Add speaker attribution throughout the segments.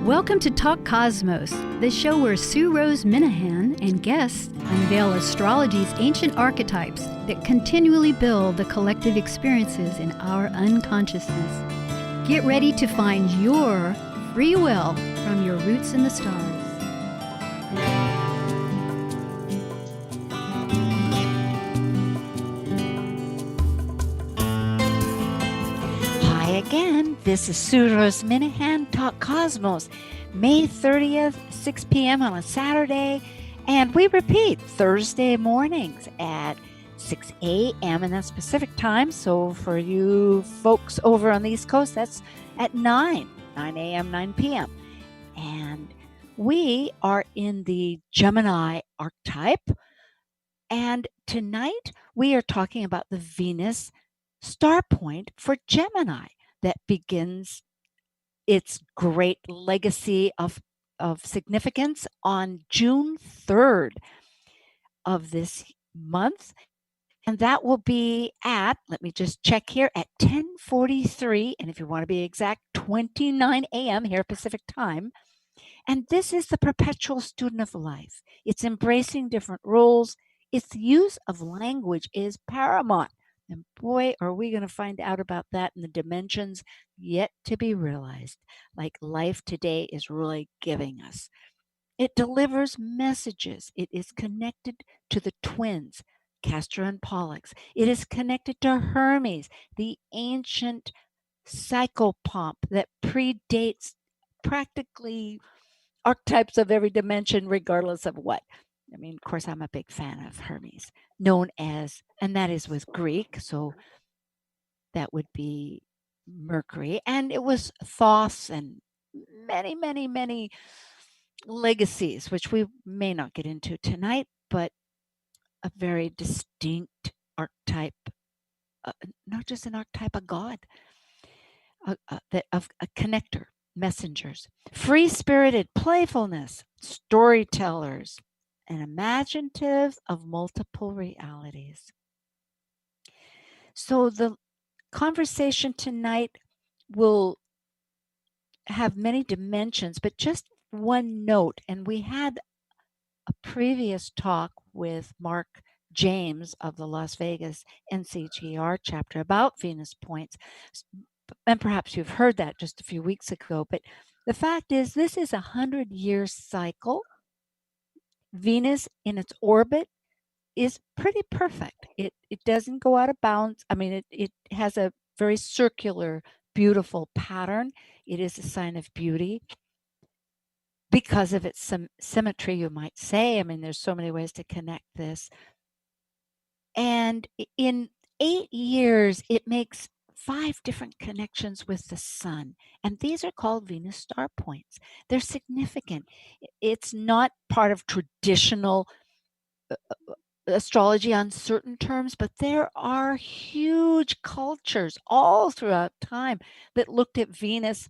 Speaker 1: Welcome to Talk Cosmos, the show where Sue Rose Minahan and guests unveil astrology's ancient archetypes that continually build the collective experiences in our unconsciousness. Get ready to find your free will from your roots in the stars.
Speaker 2: Again, this is Sue Rose Minahan, Talk Cosmos, May 30th, 6 p.m. on a Saturday, and we repeat Thursday mornings at 6 a.m. in that Pacific time. So for you folks over on the East Coast, that's at 9 a.m., 9 p.m. And we are in the Gemini archetype, and tonight we are talking about the Venus Star Point for Gemini that begins its great legacy of significance on June 3rd of this month. And that will be at, let me just check here, at 10:43, and if you want to be exact, 29 a.m. here Pacific time. And this is the perpetual student of life. It's embracing different roles. Its use of language is paramount. And boy, are we going to find out about that in the dimensions yet to be realized, like life today is really giving us. It delivers messages. It is connected to the twins, Castor and Pollux. It is connected to Hermes, the ancient psychopomp that predates practically archetypes of every dimension, regardless of what. I mean, of course, I'm a big fan of Hermes, known as, and that is with Greek, so that would be Mercury. And it was Thoth and many, many, many legacies, which we may not get into tonight, but a very distinct archetype, not just an archetype, a god, of a connector, messengers, free-spirited playfulness, storytellers, and imaginative of multiple realities. So the conversation tonight will have many dimensions, but just one note. And we had a previous talk with Mark James of the Las Vegas NCGR chapter about Venus points. And perhaps you've heard that just a few weeks ago. But the fact is, this is a 100-year cycle. Venus in its orbit is pretty perfect. It doesn't go out of bounds. I mean, it has a very circular, beautiful pattern. It is a sign of beauty because of its symmetry, you might say. I mean, there's so many ways to connect this. And in 8 years, it makes 5 different connections with the sun. And these are called Venus Star Points. They're significant. It's not part of traditional astrology on certain terms, but there are huge cultures all throughout time that looked at Venus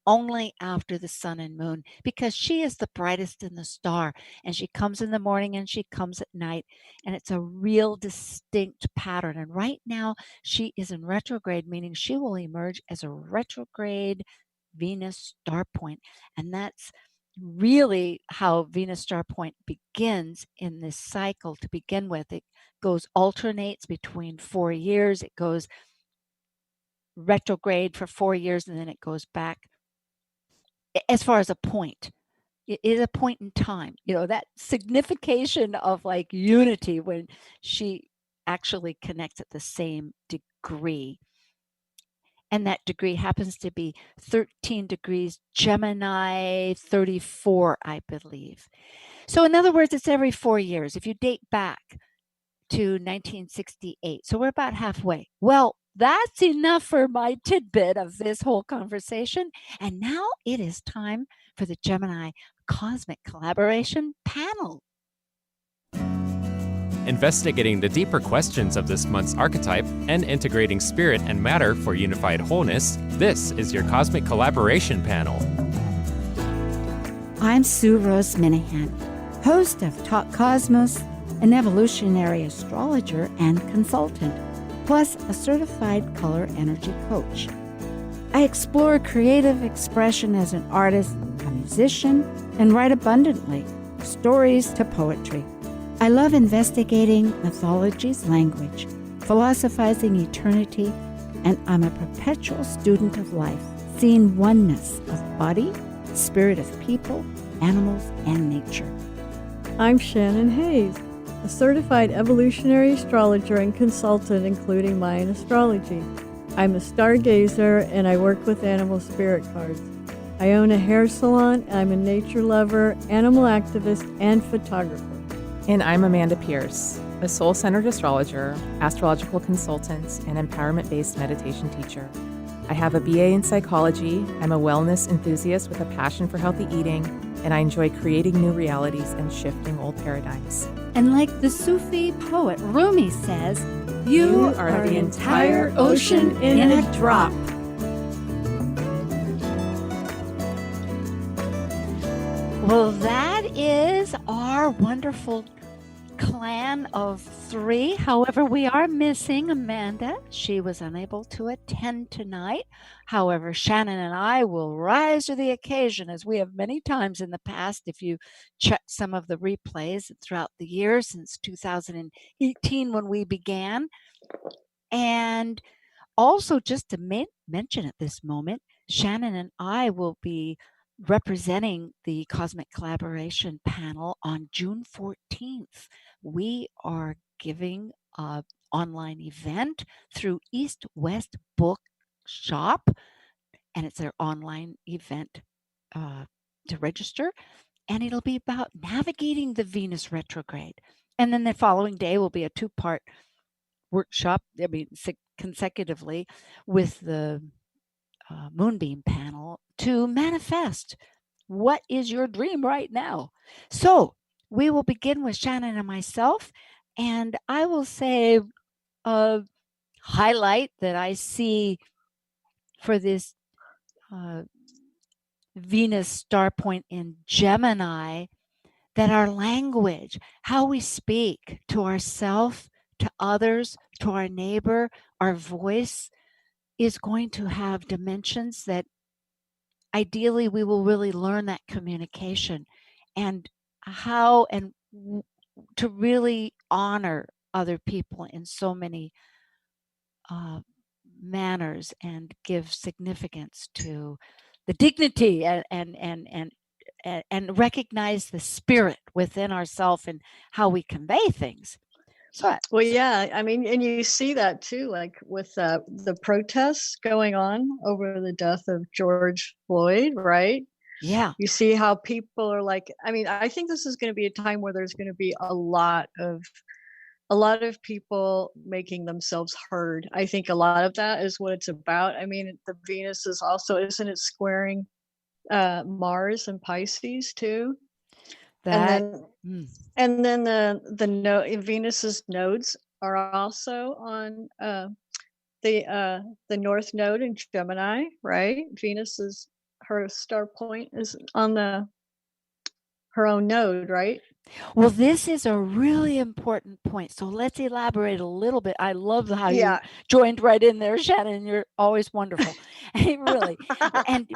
Speaker 2: only after the sun and moon, because she is the brightest in the star, and she comes in the morning and she comes at night, and it's a real distinct pattern. And right now she is in retrograde, meaning she will emerge as a retrograde Venus Star Point. And that's really how Venus Star Point begins in this cycle to begin with. It alternates between 4 years. It goes retrograde for 4 years, and then it goes back. As far as a point, it is a point in time, that signification of like unity when she actually connects at the same degree. And that degree happens to be 13 degrees Gemini 34, I believe. So in other words, it's every 4 years. If you date back to 1968, so we're about halfway. Well, that's enough for my tidbit of this whole conversation. And now it is time for the Gemini Cosmic Collaboration Panel.
Speaker 3: Investigating the deeper questions of this month's archetype and integrating spirit and matter for unified wholeness, this is your Cosmic Collaboration Panel.
Speaker 2: I'm Sue Rose Minahan, host of Talk Cosmos, an evolutionary astrologer and consultant, plus a certified color energy coach.
Speaker 4: I explore creative expression as an artist, a musician, and write abundantly, stories to poetry. I love investigating mythology's language, philosophizing eternity, and I'm a perpetual student of life, seeing oneness of body, spirit of people, animals, and nature.
Speaker 5: I'm Shannon Hayes, a certified evolutionary astrologer and consultant, including Mayan Astrology. I'm a stargazer and I work with animal spirit cards. I own a hair salon, I'm a nature lover, animal activist, and photographer.
Speaker 6: And I'm Amanda Pierce, a soul-centered astrologer, astrological consultant, and empowerment-based meditation teacher. I have a BA in psychology, I'm a wellness enthusiast with a passion for healthy eating, and I enjoy creating new realities and shifting old paradigms.
Speaker 4: And like the Sufi poet Rumi says, you are the entire ocean in a drop.
Speaker 2: Well, that is our wonderful clan of 3. However, we are missing Amanda. She was unable to attend tonight. However, Shannon and I will rise to the occasion, as we have many times in the past. If you check some of the replays throughout the year since 2018 when we began. And also, just to mention at this moment, Shannon and I will be representing the Cosmic Collaboration panel on June 14th. We are giving an online event through East West Bookshop, and it's their online event to register, and it'll be about navigating the Venus retrograde. And then the following day will be a 2-part workshop, consecutively, with the Moonbeam panel to manifest what is your dream right now. So we will begin with Shannon and myself, and I will say a highlight that I see for this Venus Star Point in Gemini, that our language, how we speak to ourselves, to others, to our neighbor, our voice is going to have dimensions that ideally we will really learn that communication and how and to really honor other people in so many manners and give significance to the dignity and recognize the spirit within ourselves and how we convey things.
Speaker 5: Well, yeah, I mean, and you see that too, like with the protests going on over the death of George Floyd, right?
Speaker 2: Yeah.
Speaker 5: You see how people are like, I mean, I think this is going to be a time where there's going to be a lot of people making themselves heard. I think a lot of that is what it's about. I mean, the Venus is also, isn't it squaring Mars and Pisces too? And then the Venus's nodes are also on the North Node in Gemini, right? Venus her star point is on her own node, right?
Speaker 2: Well, this is a really important point. So let's elaborate a little bit. I love how you joined right in there, Shannon. You're always wonderful. Really. And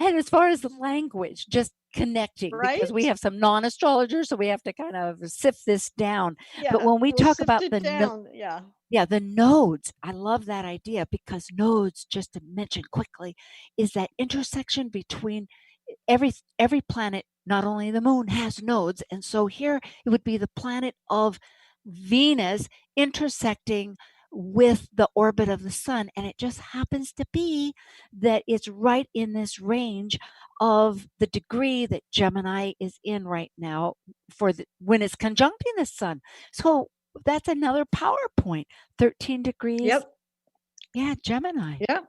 Speaker 2: as far as the language, just connecting, right? Because we have some non-astrologers, so we have to kind of sift this down. Yeah, but when we talk about the the nodes, I love that idea, because nodes, just to mention quickly, is that intersection between every planet. Not only the moon has nodes, and so here it would be the planet of Venus intersecting with the orbit of the sun, and it just happens to be that it's right in this range of the degree that Gemini is in right now when it's conjuncting the sun. So that's another PowerPoint. 13 degrees.
Speaker 5: Yep.
Speaker 2: Yeah, Gemini.
Speaker 5: Yeah.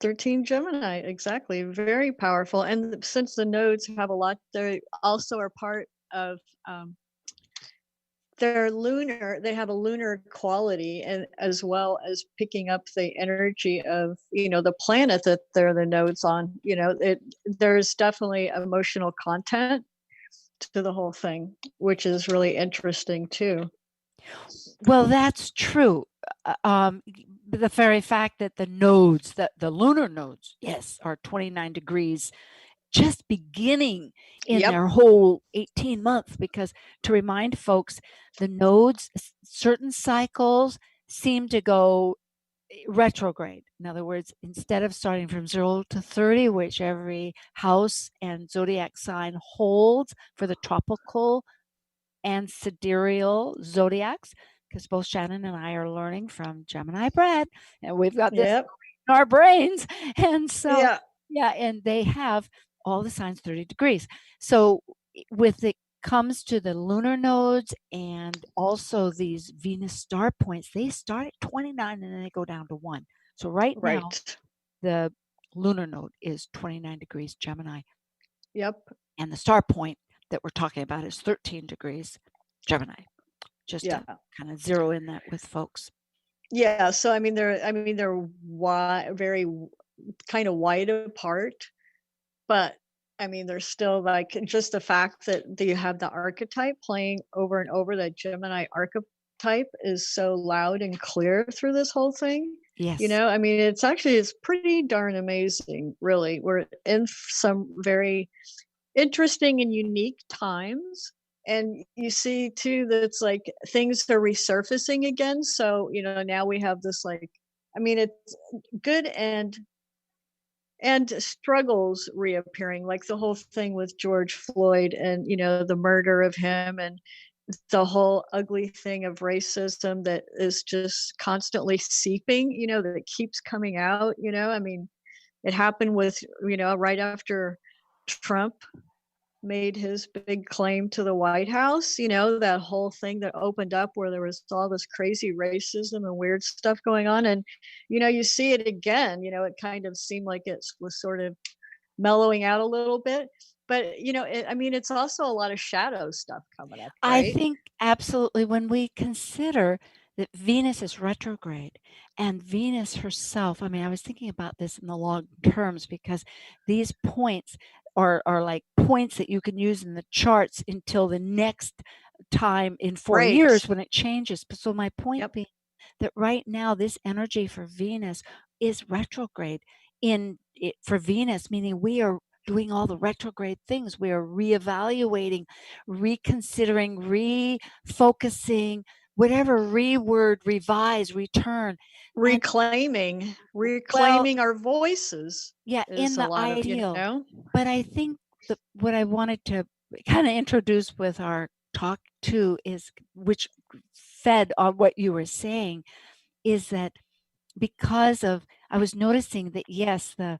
Speaker 5: 13 Gemini, exactly. Very powerful. And since the nodes have a lot, they also are part of they're lunar, they have a lunar quality, and as well as picking up the energy of, the planet that they're the nodes on. There's definitely emotional content to the whole thing, which is really interesting too.
Speaker 2: Well, that's true. The very fact that the nodes, the lunar nodes, yes, are 29 degrees just beginning in
Speaker 5: Yep.
Speaker 2: their whole 18 months, because to remind folks, the nodes, certain cycles seem to go retrograde. In other words, instead of starting from 0 to 30, which every house and zodiac sign holds for the tropical and sidereal zodiacs, because both Shannon and I are learning from Gemini bread, and we've got this
Speaker 5: Yep.
Speaker 2: in our brains. And so,
Speaker 5: Yeah.
Speaker 2: yeah, and they have all the signs 30 degrees. So with it comes to the lunar nodes and also these Venus star points, they start at 29 and then they go down to 1. So right now,
Speaker 5: Right.
Speaker 2: the lunar node is 29 degrees Gemini.
Speaker 5: Yep.
Speaker 2: And the star point that we're talking about is 13 degrees Gemini. Just
Speaker 5: Yeah.
Speaker 2: to kind of zero in that with folks.
Speaker 5: Yeah. So they're very kind of wide apart, but there's still like just the fact that you have the archetype playing over and over. That Gemini archetype is so loud and clear through this whole thing.
Speaker 2: Yes.
Speaker 5: It's pretty darn amazing, really. We're in some very interesting and unique times. And you see too that it's like things are resurfacing again. So, now we have this it's good and struggles reappearing, like the whole thing with George Floyd and the murder of him, and the whole ugly thing of racism that is just constantly seeping, that keeps coming out. It happened with right after Trump made his big claim to the White House, that whole thing that opened up where there was all this crazy racism and weird stuff going on. And, you see it again, it kind of seemed like it was sort of mellowing out a little bit. But, it's also a lot of shadow stuff coming up,
Speaker 2: I
Speaker 5: right?
Speaker 2: think absolutely, when we consider that Venus is retrograde and Venus herself, I was thinking about this in the long terms, because these points are like points that you can use in the charts until the next time in 4
Speaker 5: Right.
Speaker 2: years when it changes. So my point
Speaker 5: Yep.
Speaker 2: being that right now this energy for Venus is retrograde for Venus, meaning we are doing all the retrograde things. We are reevaluating, reconsidering, refocusing, whatever reword, revise, return.
Speaker 5: Reclaiming our voices.
Speaker 2: Yeah,
Speaker 5: Is
Speaker 2: in
Speaker 5: a
Speaker 2: the
Speaker 5: lot of,
Speaker 2: ideal. But I think what I wanted to kind of introduce with our talk too is, which fed on what you were saying, is that because of, I was noticing that, yes, the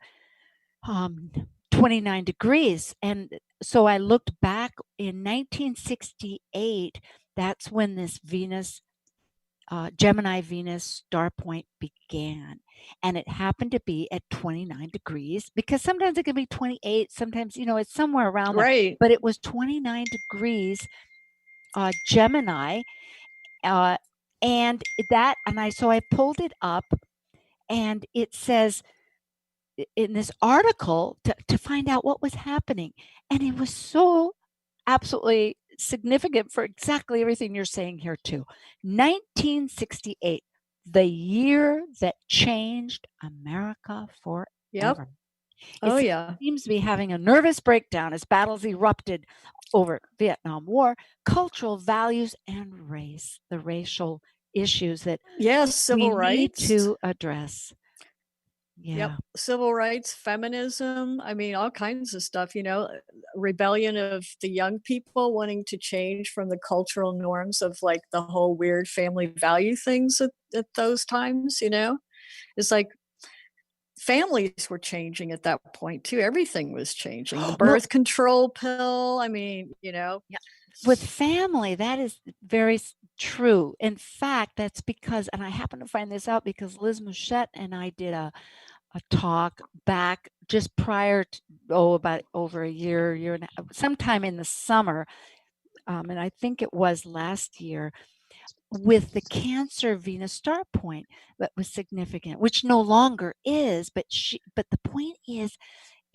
Speaker 2: 29 degrees. And so I looked back in 1968, that's when this Gemini Venus Star Point began. And it happened to be at 29 degrees, because sometimes it can be 28, sometimes, it's somewhere around there.
Speaker 5: Right.
Speaker 2: But it was 29 degrees Gemini. So I pulled it up, and it says in this article to find out what was happening. And it was so absolutely significant for exactly everything you're saying here too. 1968, the year that changed America forever.
Speaker 5: Yep. Oh, yeah.
Speaker 2: It seems to be having a nervous breakdown as battles erupted over Vietnam War, cultural values, and race, the racial issues that
Speaker 5: civil
Speaker 2: we
Speaker 5: rights
Speaker 2: need to address. Yeah.
Speaker 5: Yep. Civil rights, feminism, all kinds of stuff, rebellion of the young people wanting to change from the cultural norms of like the whole weird family value things at those times. It's like families were changing at that point too. Everything was changing. The birth control pill.
Speaker 2: Yeah. With family, that is very true. In fact, that's because, and I happen to find this out because Liz Mouchette and I did a talk back just prior to, about over a year and a half, sometime in the summer. And I think it was last year, with the Cancer Venus Star Point that was significant, which no longer is. But the point is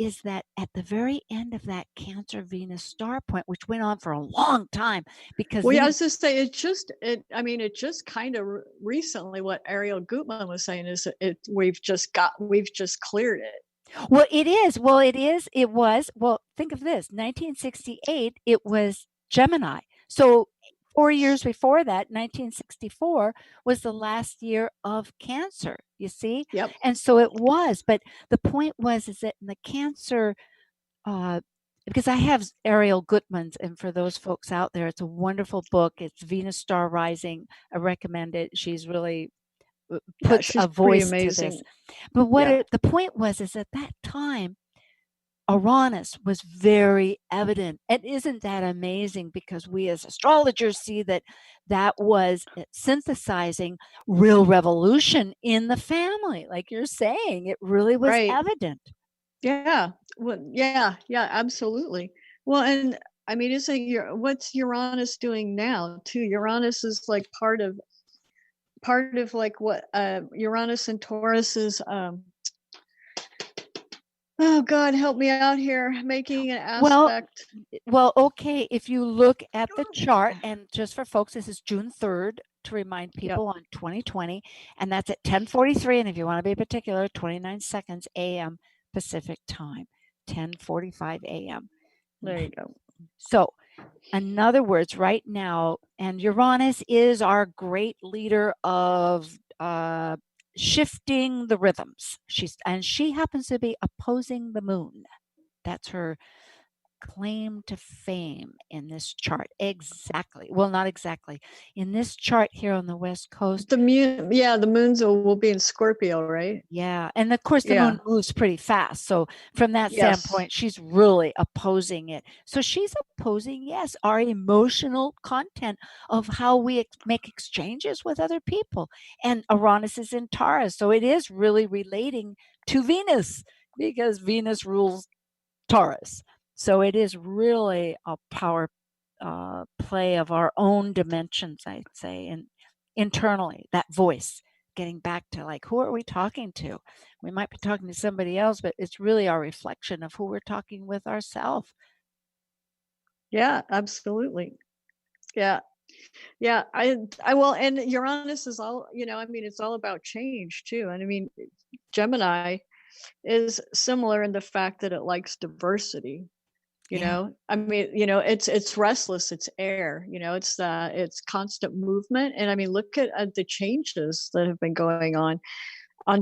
Speaker 2: is that at the very end of that Cancer Venus Star Point, which went on for a long time, because
Speaker 5: Well, yeah, I was just saying, it just kind of recently, what Ariel Gutman was saying is that we've just cleared it.
Speaker 2: well, it is. It was. Well, think of this. 1968, it was Gemini. So 4 years before that, 1964 was the last year of Cancer, you see?
Speaker 5: Yep.
Speaker 2: And so it was. But the point was is that in the Cancer, because I have Ariel Gutman's, and for those folks out there, it's a wonderful book. It's Venus Star Rising. I recommend it. She's really puts
Speaker 5: she's
Speaker 2: a voice to
Speaker 5: amazing.
Speaker 2: this. But the point was is at that time, Uranus was very evident. And isn't that amazing? Because we as astrologers see that was synthesizing real revolution in the family. Like you're saying, it really was evident.
Speaker 5: Yeah. Well, yeah, absolutely. Well, and I mean, what's Uranus doing now too? Uranus is like part of like what Uranus and Taurus is. Oh God, help me out here, making an aspect.
Speaker 2: Well, okay. If you look at the chart, and just for folks, this is June 3rd to remind people on 2020, and that's at 10:43. And if you want to be particular, 29 seconds a.m. Pacific time, 10:45 a.m.
Speaker 5: There you go.
Speaker 2: So, in other words, right now, and Uranus is our great leader of shifting the rhythms. She happens to be opposing the moon. That's her claim to fame in this chart. Exactly. Well, not exactly. In this chart here on the West Coast.
Speaker 5: The moons will be in Scorpio, right?
Speaker 2: Yeah. And of course, the moon moves pretty fast. So from that standpoint, she's really opposing it. So she's opposing, yes, our emotional content of how we make exchanges with other people. And Uranus is in Taurus. So it is really relating to Venus, because Venus rules Taurus. So it is really a power play of our own dimensions, I'd say, and internally, that voice, getting back to like, who are we talking to? We might be talking to somebody else, but it's really our reflection of who we're talking with ourselves.
Speaker 5: Yeah, absolutely. Yeah. Yeah. And Uranus is all, it's all about change too. And I mean, Gemini is similar in the fact that it likes diversity. You know, I mean, it's restless, it's air, it's constant movement. And I mean, look at the changes that have been going on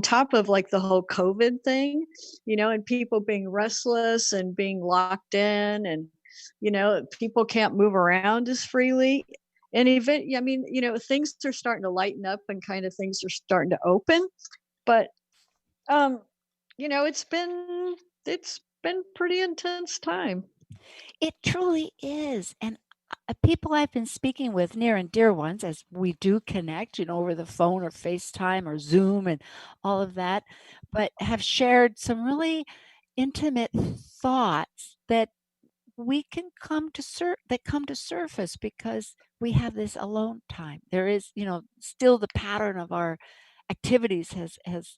Speaker 5: top of like the whole COVID thing, and people being restless and being locked in, and, people can't move around as freely. And even, I mean, things are starting to lighten up and kind of things are starting to open, but, it's been pretty intense time.
Speaker 2: It truly is. And people I've been speaking with, near and dear ones, as we do connect, over the phone or FaceTime or Zoom and all of that, but have shared some really intimate thoughts that we can come to surface because we have this alone time. There is, still the pattern of our activities has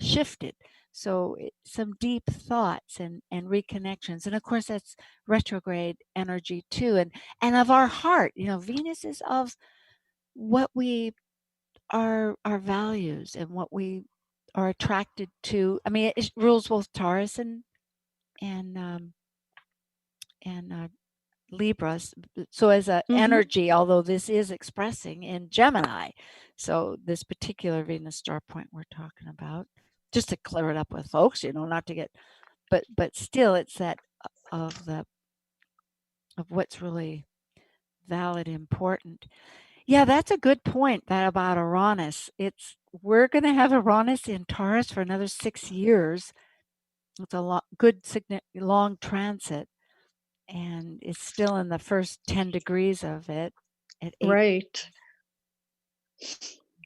Speaker 2: shifted. So some deep thoughts and reconnections. And of course, that's retrograde energy too. And of our heart, Venus is of what we are, our values and what we are attracted to. I mean, it rules both Taurus and Libras. So as an energy, although this is expressing in Gemini. So this particular Venus Star Point we're talking about, just to clear it up with folks, not to get, but still it's that of what's really valid, important. Yeah, that's a good point, that about Uranus. We're going to have Uranus in Taurus for another 6 years. It's a long transit, and it's still in the first 10 degrees of it at 8.
Speaker 5: Right.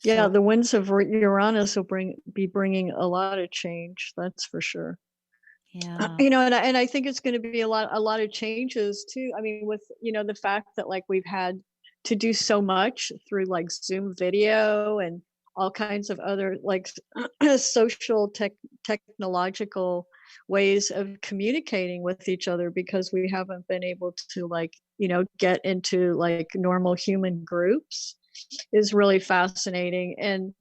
Speaker 5: Yeah, the winds of Uranus will be bringing a lot of change. That's for sure.
Speaker 2: Yeah.
Speaker 5: And I think it's going to be a lot of changes too. I mean, with the fact that like we've had to do so much through like Zoom video and all kinds of other like social technological ways of communicating with each other, because we haven't been able to, like, get into like normal human groups, is really fascinating. And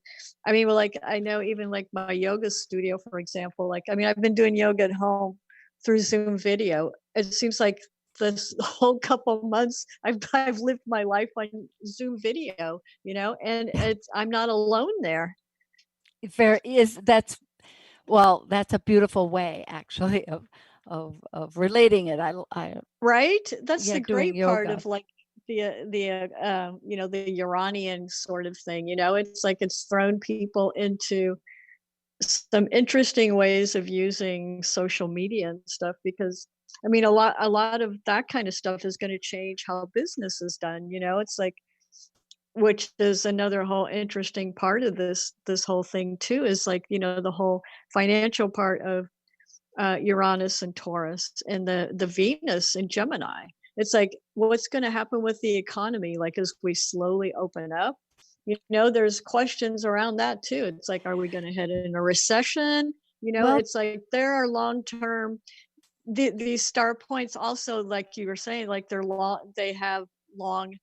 Speaker 5: I mean, well, like, I know even like my yoga studio, for example, like, I mean, I've been doing yoga at home through Zoom video. It seems like this whole couple months I've lived my life on Zoom video, and I'm not alone there.
Speaker 2: That's a beautiful way actually of relating it. I
Speaker 5: Right? That's
Speaker 2: Yeah,
Speaker 5: the
Speaker 2: doing
Speaker 5: great part
Speaker 2: yoga.
Speaker 5: of like the Uranian sort of thing. It's like it's thrown people into some interesting ways of using social media and stuff, because I mean a lot of that kind of stuff is going to change how business is done. It's like, which is another whole interesting part of this whole thing too, is like, the whole financial part of Uranus and Taurus, and the Venus and Gemini. It's like, what's going to happen with the economy, like as we slowly open up? There's questions around that too. It's like, are we going to head in a recession?
Speaker 2: Well,
Speaker 5: It's like there are long term. These star points also, like you were saying, like they're long. They have long.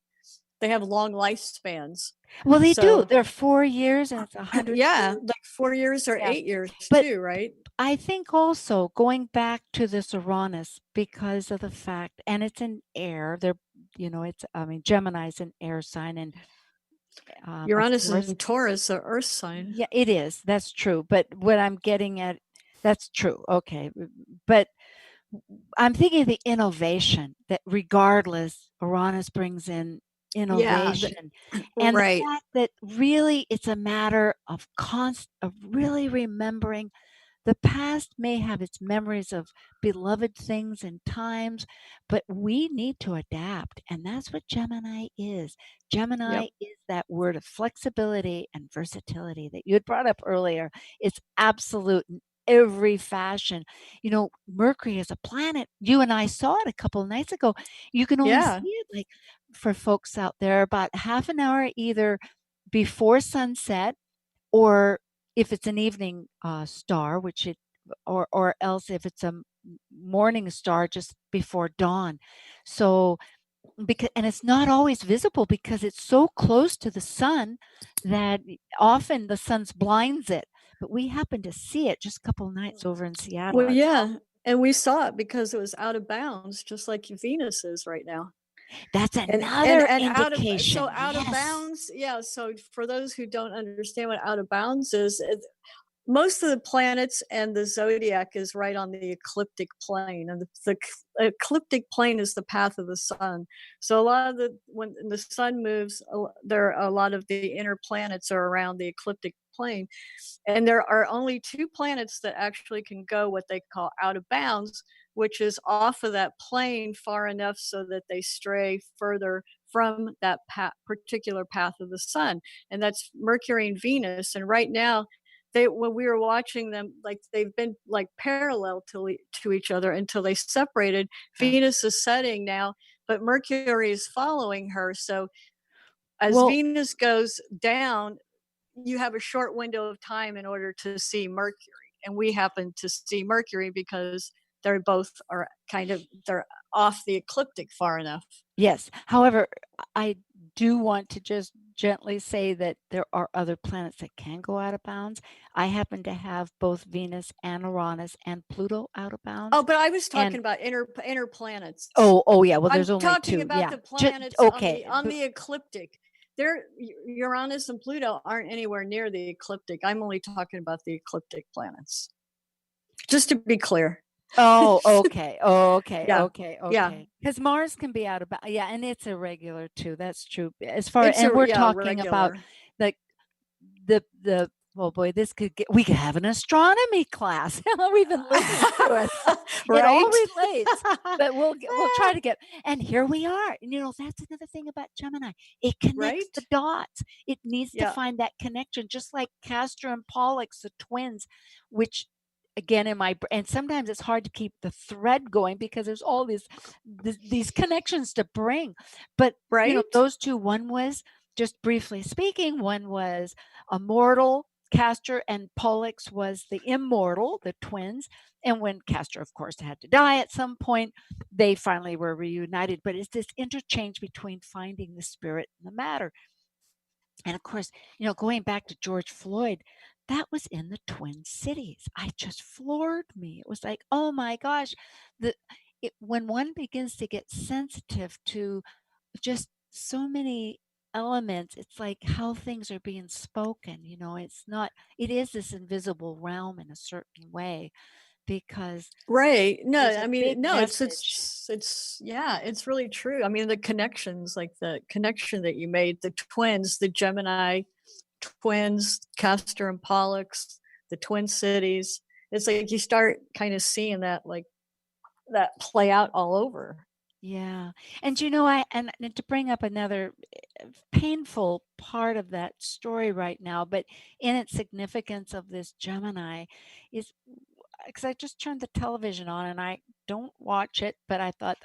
Speaker 5: They have long lifespans.
Speaker 2: well, they do.
Speaker 5: So
Speaker 2: They're 4 years, and it's 100
Speaker 5: yeah,
Speaker 2: years.
Speaker 5: like 4 years or
Speaker 2: Yeah.
Speaker 5: 8 years
Speaker 2: But
Speaker 5: too, right?
Speaker 2: I think also going back to this Uranus, because of the fact, and it's an air. I mean, Gemini is an air sign, and of
Speaker 5: Uranus
Speaker 2: course,
Speaker 5: and Taurus are Earth sign.
Speaker 2: yeah, it is. That's true. But what I'm getting at, that's true. Okay, but I'm thinking of the innovation that, regardless, Uranus brings in
Speaker 5: Yeah,
Speaker 2: innovation, and the
Speaker 5: right.
Speaker 2: fact that really it's a matter of really remembering. The past may have its memories of beloved things and times, but we need to adapt. And that's what Gemini is. Gemini
Speaker 5: Yep.
Speaker 2: is that word of flexibility and versatility that you had brought up earlier. It's absolute in every fashion. Mercury is a planet. You and I saw it a couple of nights ago. You can only see
Speaker 5: Yeah.
Speaker 2: it, like, for folks out there, about half an hour either before sunset, or if it's an evening star, or else if it's a morning star, just before dawn. So, and it's not always visible because it's so close to the sun that often the sun blinds it. But we happen to see it just a couple of nights over in Seattle.
Speaker 5: Well, yeah. And we saw it because it was out of bounds, just like Venus is right now.
Speaker 2: That's
Speaker 5: And
Speaker 2: another
Speaker 5: out of
Speaker 2: indication.
Speaker 5: out of
Speaker 2: Yes.
Speaker 5: bounds, yeah. So for those who don't understand what out of bounds is, most of the planets and the zodiac is right on the ecliptic plane, and the ecliptic plane is the path of the sun. So a lot of when the sun moves, there are a lot of the inner planets are around the ecliptic plane, and there are only two planets that actually can go what they call out of bounds, which is off of that plane far enough so that they stray further from that particular path of the sun, and that's Mercury and Venus. And right now, when we were watching them, like they've been like parallel to each other until they separated. Venus is setting now, but Mercury is following her. So as Venus goes down, you have a short window of time in order to see Mercury, and we happen to see Mercury because they're off the ecliptic far enough.
Speaker 2: Yes. However, I do want to just gently say that there are other planets that can go out of bounds. I happen to have both Venus and Uranus and Pluto out of bounds.
Speaker 5: Oh, but I was talking about inner planets.
Speaker 2: Oh yeah. Well, there's
Speaker 5: I'm
Speaker 2: only
Speaker 5: talking
Speaker 2: two.
Speaker 5: about
Speaker 2: Yeah.
Speaker 5: the planets on the ecliptic. Uranus and Pluto aren't anywhere near the ecliptic. I'm only talking about the ecliptic planets. Just to be clear.
Speaker 2: Oh, okay.
Speaker 5: Yeah.
Speaker 2: Okay.
Speaker 5: Yeah.
Speaker 2: Because Mars can be out of bounds. Yeah, and it's irregular too. That's true. We're talking about like the oh boy, we could have an astronomy class. We've been listening to it. It all relates, but we'll try to get. And here we are. And that's another thing about Gemini. It connects the dots. It needs to find that connection, just like Castor and Pollux, the twins, which, again, and sometimes it's hard to keep the thread going because there's all these connections to bring. But those two, one was, just briefly speaking, one was a mortal Castor and Pollux was the immortal, the twins. And when Castor, of course, had to die at some point, they finally were reunited. But it's this interchange between finding the spirit and the matter. And of course, going back to George Floyd, that was in the Twin Cities. I just floored me. It was like, oh my gosh, when one begins to get sensitive to just so many elements, it's like how things are being spoken. It is this invisible realm in a certain way, because
Speaker 5: Right. No,
Speaker 2: there's a
Speaker 5: I mean,
Speaker 2: big
Speaker 5: no,
Speaker 2: message.
Speaker 5: it's really true. I mean, the connections, like the connection that you made, the twins, the Gemini twins, Castor and Pollux, the Twin Cities. It's like you start kind of seeing that, like that play out all over.
Speaker 2: Yeah. And and to bring up another painful part of that story right now, but in its significance of this Gemini, is because I just turned the television on and I don't watch it, but I thought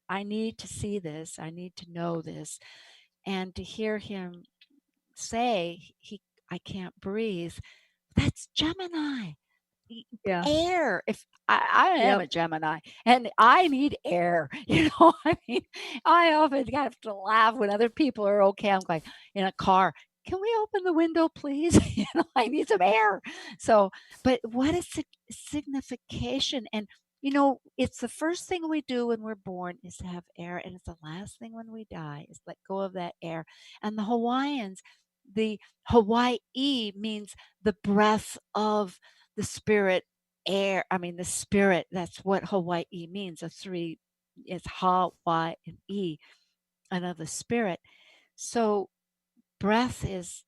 Speaker 2: I need to see this. I need to know this. And to hear him say I can't breathe, that's Gemini.
Speaker 5: Yeah.
Speaker 2: Air. If I am
Speaker 5: Yep.
Speaker 2: a Gemini and I need air, I mean, I often have to laugh when other people are okay. I'm like in a car, can we open the window, please? I need some air. So, but what is the signification? And it's the first thing we do when we're born is to have air, and it's the last thing when we die is let go of that air. And the Hawaiians, the Hawaii means the breath of the spirit air. I mean, the spirit, that's what Hawaii means. The three is Ha, Y, and E, and of the spirit. So breath is,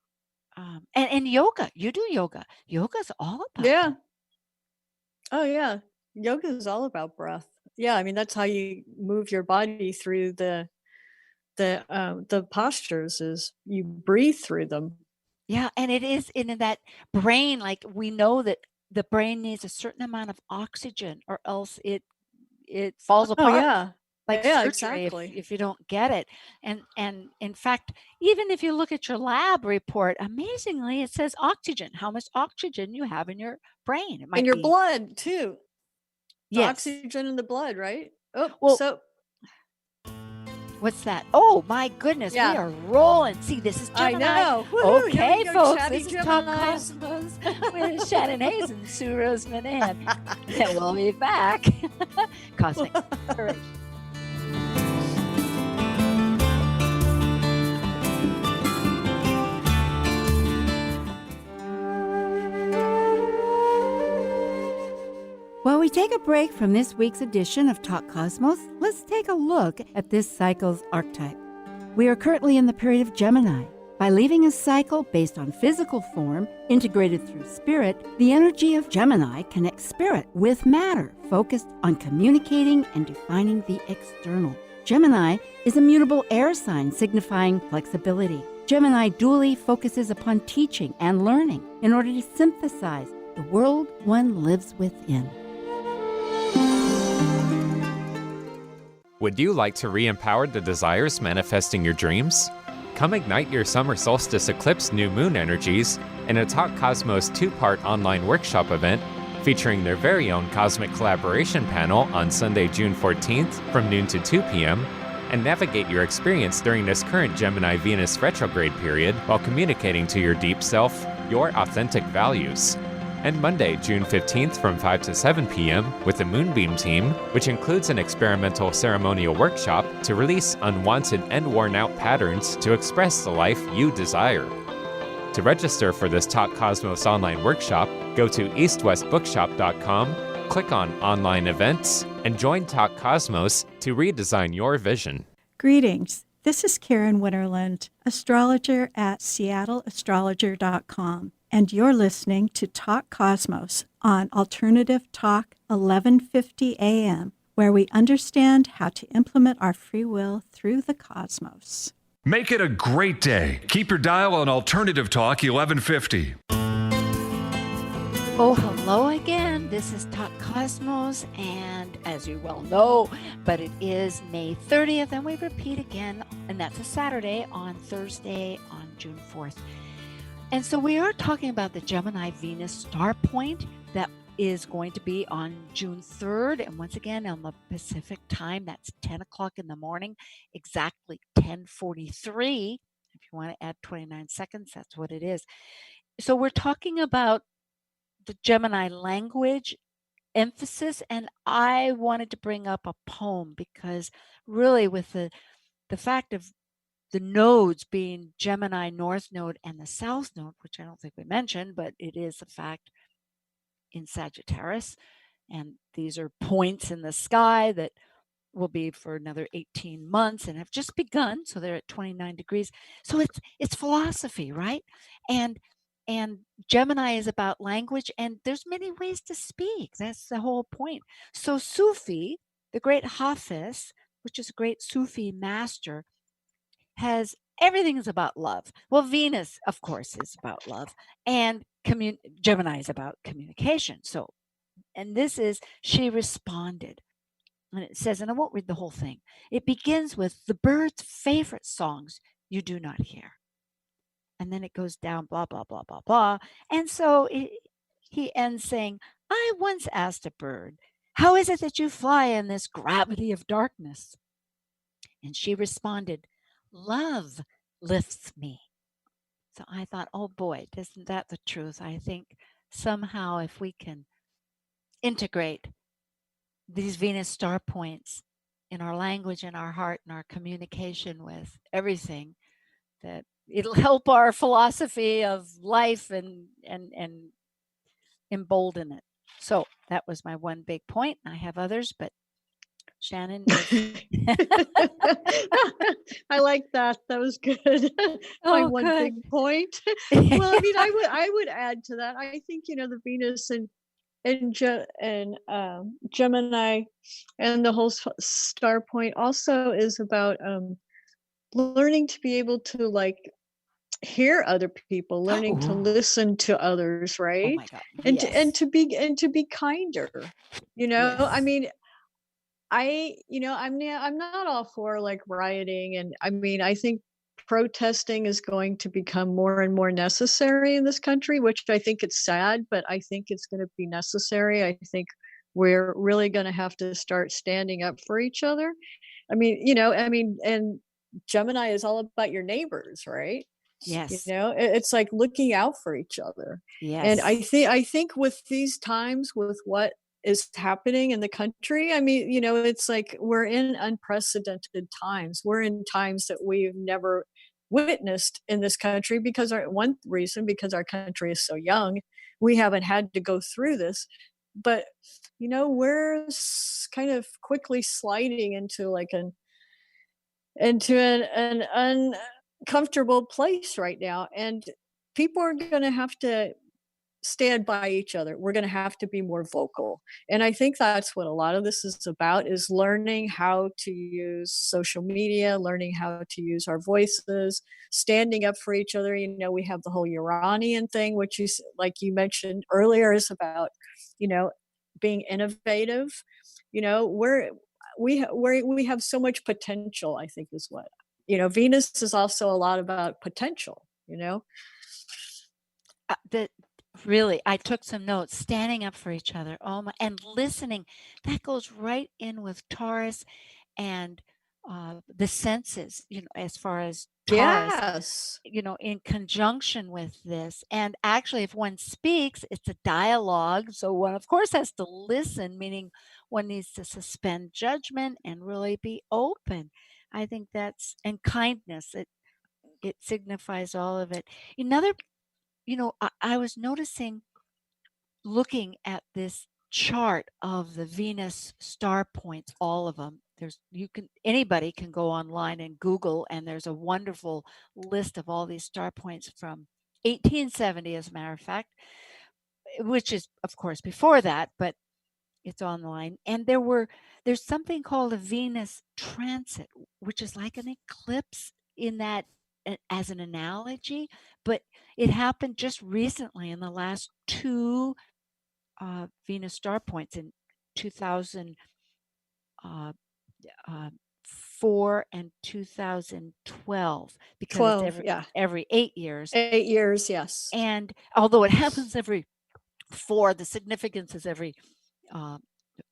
Speaker 2: and yoga, you do yoga. Yoga's all about
Speaker 5: Yeah. Oh yeah. Yoga is all about breath. Yeah, I mean that's how you move your body through the postures, is you breathe through them.
Speaker 2: Yeah, and it is in that brain, like we know that the brain needs a certain amount of oxygen or else it falls
Speaker 5: Oh
Speaker 2: apart.
Speaker 5: yeah.
Speaker 2: Like
Speaker 5: Yeah,
Speaker 2: surgery
Speaker 5: exactly.
Speaker 2: if you don't get it. And in fact, even if you look at your lab report, amazingly, it says oxygen, how much oxygen you have in your brain. It
Speaker 5: In
Speaker 2: might
Speaker 5: your
Speaker 2: be,
Speaker 5: blood too. The
Speaker 2: yes.
Speaker 5: oxygen in the blood, right? Oh,
Speaker 2: Well,
Speaker 5: so
Speaker 2: what's that? Oh my goodness, we
Speaker 5: Yeah.
Speaker 2: are rolling. See, this is
Speaker 5: I
Speaker 2: Gemini.
Speaker 5: know. Woohoo, here
Speaker 2: Okay,
Speaker 5: we go,
Speaker 2: folks,
Speaker 5: chatty
Speaker 2: this is Talk
Speaker 5: Geminis.
Speaker 2: Cosmos with Shannon Hayes and Sue Rose Minahan. And we'll be back. Cosmic Courage.
Speaker 4: While we take a break from this week's edition of Talk Cosmos, let's take a look at this cycle's archetype. We are currently in the period of Gemini. By leaving a cycle based on physical form, integrated through spirit, the energy of Gemini connects spirit with matter, focused on communicating and defining the external. Gemini is a mutable air sign signifying flexibility. Gemini dually focuses upon teaching and learning in order to synthesize the world one lives within.
Speaker 3: Would you like to re-empower the desires manifesting your dreams? Come ignite your summer solstice eclipse new moon energies in a Talk Cosmos 2-part online workshop event featuring their very own cosmic collaboration panel on Sunday, June 14th from noon to 2 p.m. and navigate your experience during this current Gemini Venus retrograde period while communicating to your deep self your authentic values. And Monday, June 15th from 5 to 7 p.m. with the Moonbeam team, which includes an experimental ceremonial workshop to release unwanted and worn-out patterns to express the life you desire. To register for this Talk Cosmos online workshop, go to eastwestbookshop.com, click on Online Events, and join Talk Cosmos to redesign your vision.
Speaker 7: Greetings. This is Karen Winterland, astrologer at seattleastrologer.com, and you're listening to Talk Cosmos on Alternative Talk 1150 AM, where we understand how to implement our free will through the cosmos.
Speaker 8: Make it a great day. Keep your dial on Alternative Talk 1150.
Speaker 2: Oh, hello again. This is Talk Cosmos, and as you well know, but it is May 30th, and we repeat again, and that's a Saturday on Thursday on June 4th. And so we are talking about the Gemini Venus Star Point that is going to be on June 3rd. And once again, on the Pacific time, that's 10 o'clock in the morning, exactly 10:43. If you want to add 29 seconds, that's what it is. So we're talking about the Gemini language emphasis. And I wanted to bring up a poem because really with the fact of the nodes being Gemini North Node and the South Node, which I don't think we mentioned, but it is a fact in Sagittarius. And these are points in the sky that will be for another 18 months and have just begun. So they're at 29 degrees. So it's philosophy, right? And Gemini is about language, and there's many ways to speak. That's the whole point. So Sufi, the great Hafiz, which is a great Sufi master, has everything is about love. Well, Venus, of course, is about love, and Gemini is about communication. So, and this is she responded, and it says, and I won't read the whole thing. It begins with the bird's favorite songs you do not hear, and then it goes down blah blah blah blah blah, and so he ends saying, "I once asked a bird, how is it that you fly in this gravity of darkness?" And she responded, "Love lifts me." So I thought, oh boy, isn't that the truth? I think somehow if we can integrate these Venus star points in our language and our heart and our communication with everything, that it'll help our philosophy of life and embolden it. So that was my one big point. I have others, but Shannon is
Speaker 5: I like that. That was good. My
Speaker 2: Oh,
Speaker 5: one
Speaker 2: good.
Speaker 5: big point. Well, I mean, I would add to that. I think the Venus and Gemini and the whole star point also is about learning to be able to hear other people, learning to
Speaker 2: Ooh.
Speaker 5: listen to others,
Speaker 2: Oh
Speaker 5: right?
Speaker 2: my God.
Speaker 5: And
Speaker 2: Yes.
Speaker 5: to be kinder. I
Speaker 2: Yes.
Speaker 5: mean, I'm not all for rioting, and I mean, I think protesting is going to become more and more necessary in this country, which I think it's sad, but I think it's going to be necessary. I think we're really going to have to start standing up for each other. And Gemini is all about your neighbors, right?
Speaker 2: Yes.
Speaker 5: It's like looking out for each other. And
Speaker 2: Yes.
Speaker 5: I think with these times, with what is happening in the country, I mean, it's like we're in unprecedented times. We're in times that we've never witnessed in this country because one reason, because our country is so young, we haven't had to go through this. But we're kind of quickly sliding into an uncomfortable place right now, and people are going to have to stand by each other. We're going to have to be more vocal, and I think that's what a lot of this is about, is learning how to use social media, learning how to use our voices, standing up for each other. We have the whole Uranian thing, which is, like you mentioned earlier, is about being innovative. We have so much potential, I think, is what Venus is also a lot about potential.
Speaker 2: That really, I took some notes. Standing up for each other. Oh my, and listening. That goes right in with Taurus and the senses. As far as Taurus,
Speaker 5: Yes.
Speaker 2: in conjunction with this. And actually, if one speaks, it's a dialogue. So one, of course, has to listen, meaning one needs to suspend judgment and really be open. I think and kindness. It signifies all of it. Another, I was noticing, looking at this chart of the Venus star points, all of them. Anybody can go online and Google, and there's a wonderful list of all these star points from 1870, as a matter of fact, which is, of course, before that, but it's online. And there's something called a Venus transit, which is like an eclipse in that, as an analogy, but it happened just recently in the last two Venus star points in 2005 2004 and 2012 because it's
Speaker 5: 12, yeah.
Speaker 2: every 8 years.
Speaker 5: 8 years, yes.
Speaker 2: And although it happens every 4, the significance is every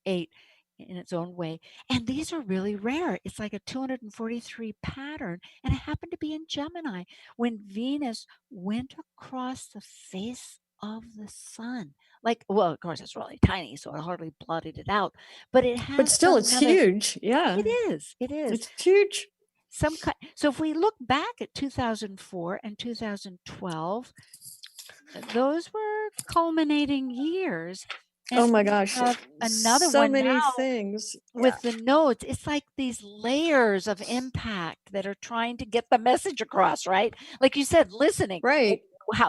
Speaker 2: 8 in its own way. And these are really rare. It's like a 243 pattern. And it happened to be in Gemini when Venus went across the face of the sun. Like, well, of course, it's really tiny, so it hardly blotted it out. But it has
Speaker 5: But still, it's
Speaker 2: another,
Speaker 5: huge. Yeah.
Speaker 2: It is. It is.
Speaker 5: It's huge.
Speaker 2: So if we look back at 2004 and 2012, those were culminating years. And
Speaker 5: Oh my
Speaker 2: we
Speaker 5: gosh.
Speaker 2: have another
Speaker 5: so
Speaker 2: one
Speaker 5: many
Speaker 2: now
Speaker 5: things.
Speaker 2: with the nodes. It's like these layers of impact that are trying to get the message across, right? Like you said, listening.
Speaker 5: Right.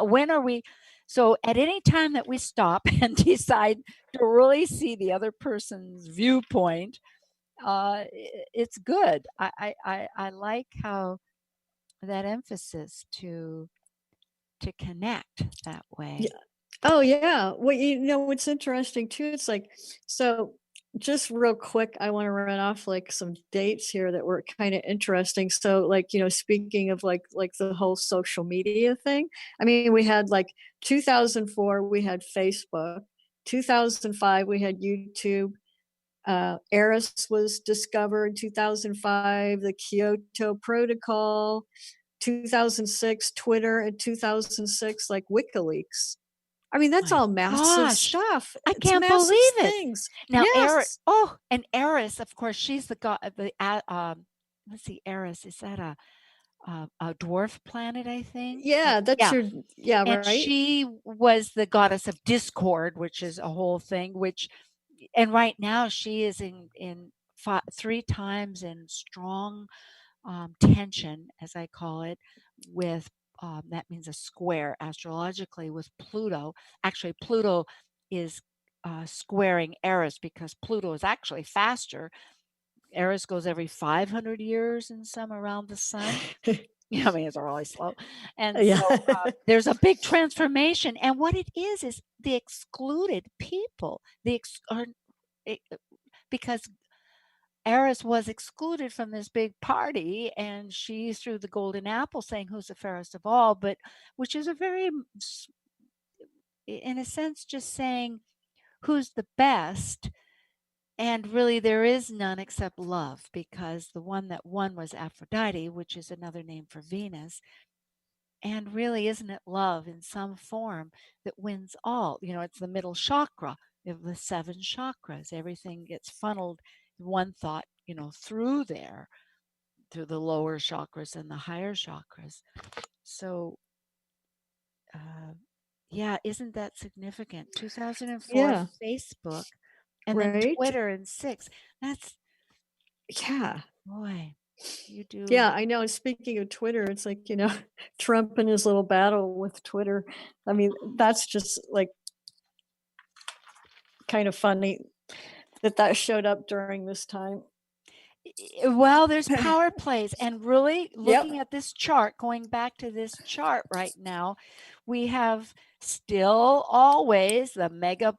Speaker 2: When are we? So at any time that we stop and decide to really see the other person's viewpoint, it's good. I like how that emphasis to connect that way.
Speaker 5: Yeah. Oh yeah. Well, what's interesting too, it's like, so just real quick, I want to run off like some dates here that were kind of interesting. So like, speaking of like the whole social media thing, I mean, we had like 2004, we had Facebook, 2005, we had YouTube, Eris was discovered, 2005, the Kyoto Protocol, 2006, Twitter, and 2006, like WikiLeaks. I mean, that's
Speaker 2: My
Speaker 5: all massive
Speaker 2: gosh,
Speaker 5: stuff.
Speaker 2: I
Speaker 5: It's
Speaker 2: can't
Speaker 5: massive
Speaker 2: believe it.
Speaker 5: things.
Speaker 2: Now,
Speaker 5: Yes.
Speaker 2: and Eris, of course, she's the god. Let's see, Eris, is that a dwarf planet? I think.
Speaker 5: Yeah, that's
Speaker 2: Yeah, and
Speaker 5: right.
Speaker 2: she was the goddess of discord, which is a whole thing. And right now she is in 3 times in strong tension, as I call it, with that means a square astrologically with Pluto. Actually, Pluto is squaring Eris because Pluto is actually faster. Eris goes every 500 years and some around the sun. I mean, it's really slow. And
Speaker 5: Yeah.
Speaker 2: so there's a big transformation. And what it is the excluded people, because Eris was excluded from this big party, and she threw the golden apple saying, who's the fairest of all, but which is a very, in a sense, just saying who's the best. And really, there is none except love, because the one that won was Aphrodite, which is another name for Venus. And really, isn't it love in some form that wins all? It's the middle chakra of the 7 chakras. Everything gets funneled, one thought, through there, through the lower chakras and the higher chakras. So, yeah, isn't that significant? 2004
Speaker 5: Yeah.
Speaker 2: Facebook, and then
Speaker 5: Right.
Speaker 2: Twitter in 6. That's,
Speaker 5: Yeah.
Speaker 2: boy, you do.
Speaker 5: Yeah, I know. And speaking of Twitter, it's like, Trump and his little battle with Twitter. I mean, that's just like kind of funny that showed up during this time.
Speaker 2: Well, there's power plays, and really looking at this chart, going back to this chart right now, we have still always the mega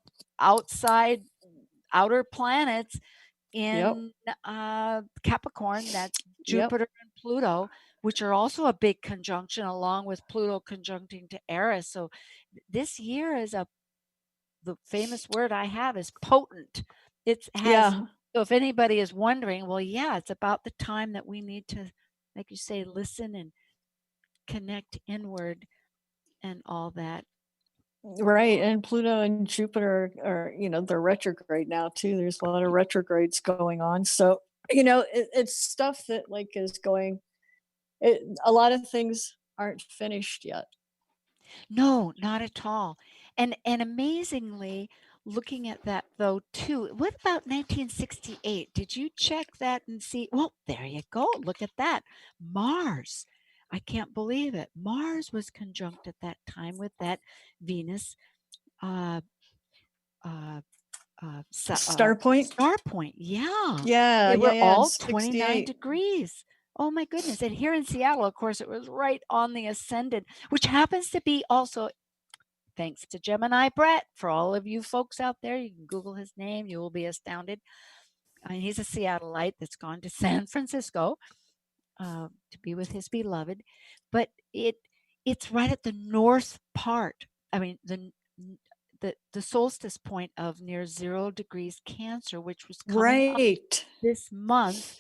Speaker 2: outer planets in Capricorn. That's Jupiter and Pluto, which are also a big conjunction, along with Pluto conjuncting to Eris. So this year is the famous word I have is potent. So if anybody is wondering, well, yeah, it's about the time that we need to, like you say, listen and connect inward and all that.
Speaker 5: Right. And Pluto and Jupiter are, they're retrograde now too. There's a lot of retrogrades going on. So, it's stuff that like is going, a lot of things aren't finished yet.
Speaker 2: No, not at all. And amazingly, looking at that though too, what about 1968? Did you check that and see? Well, there you go. Look at that. Mars. I can't believe it. Mars was conjunct at that time with that Venus
Speaker 5: Star Point.
Speaker 2: Star Point. Yeah.
Speaker 5: Yeah.
Speaker 2: They were all 29
Speaker 5: 68.
Speaker 2: degrees. Oh my goodness. And here in Seattle, of course, it was right on the ascendant, which happens to be also, thanks to Gemini Brett, for all of you folks out there, you can Google his name, you will be astounded. he's a Seattleite that's gone to San Francisco to be with his beloved, but it's right at the north part. I mean, the solstice point of near 0 degrees Cancer, which was coming up
Speaker 5: Right.
Speaker 2: this month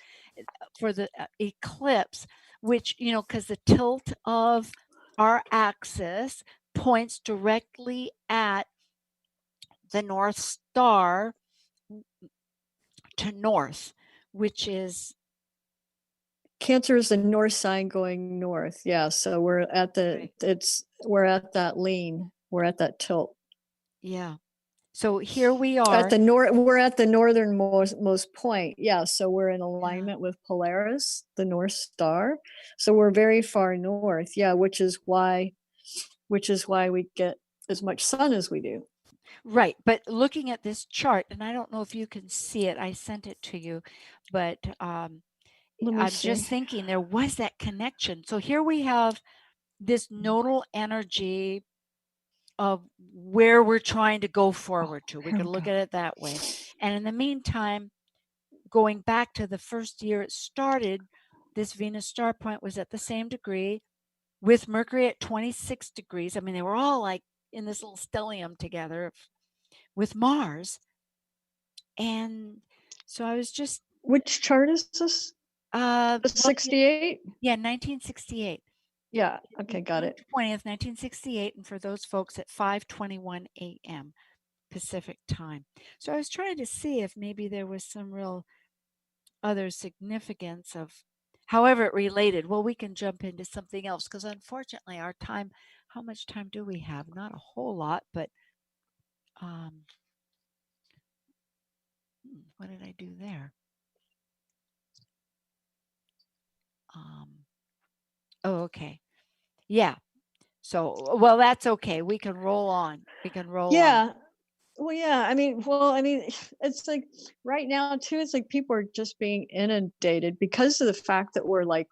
Speaker 2: for the eclipse, which, because the tilt of our axis points directly at the North Star to north, which is
Speaker 5: Cancer is the north sign going north. Yeah. So we're at we're at that lean. We're at that tilt.
Speaker 2: yeah. So here we are.
Speaker 5: At the we're at the northernmost point. Yeah. So we're in alignment with Polaris, the North Star. So we're very far north. Yeah, which is why we get as much sun as we do.
Speaker 2: Right. But looking at this chart, and I don't know if you can see it, I sent it to you, but I'm just thinking there was that connection. So here we have this nodal energy of where we're trying to go forward to. We could look at it that way. And in the meantime, going back to the first year it started, this Venus star point was at the same degree with Mercury at 26 degrees. I mean, they were all like in this little stellium together with Mars. And so I was just...
Speaker 5: Which chart is this? 68?
Speaker 2: Yeah, 1968.
Speaker 5: Yeah. Okay, got it.
Speaker 2: 20th, 1968, and for those folks at 5:21 a.m. Pacific time. So I was trying to see if maybe there was some real other significance of however it related. Well, we can jump into something else because unfortunately our time, how much time do we have? Not a whole lot, but what did I do there? Oh, okay. Yeah. So, well, that's okay. We can roll on.
Speaker 5: Yeah. Well, yeah. I mean, it's like right now too, it's like people are just being inundated because of the fact that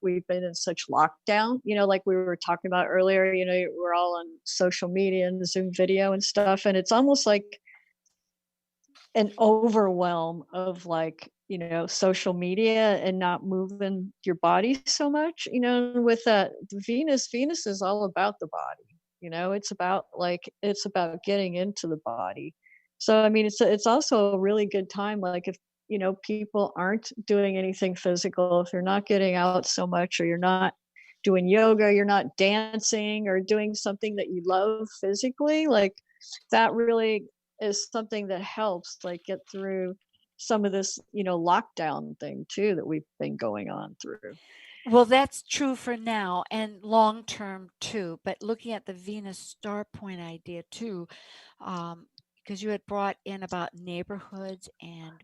Speaker 5: we've been in such lockdown, like we were talking about earlier, we're all on social media and Zoom video and stuff. And it's almost like an overwhelm of social media and not moving your body so much, with that Venus is all about the body, it's about getting into the body. So, I mean, it's also a really good time. Like if, people aren't doing anything physical, if you're not getting out so much, or you're not doing yoga, you're not dancing or doing something that you love physically, like that really is something that helps get through some of this, lockdown thing too, that we've been going on through.
Speaker 2: Well, that's true for now and long term too. But looking at the Venus star point idea too, because you had brought in about neighborhoods and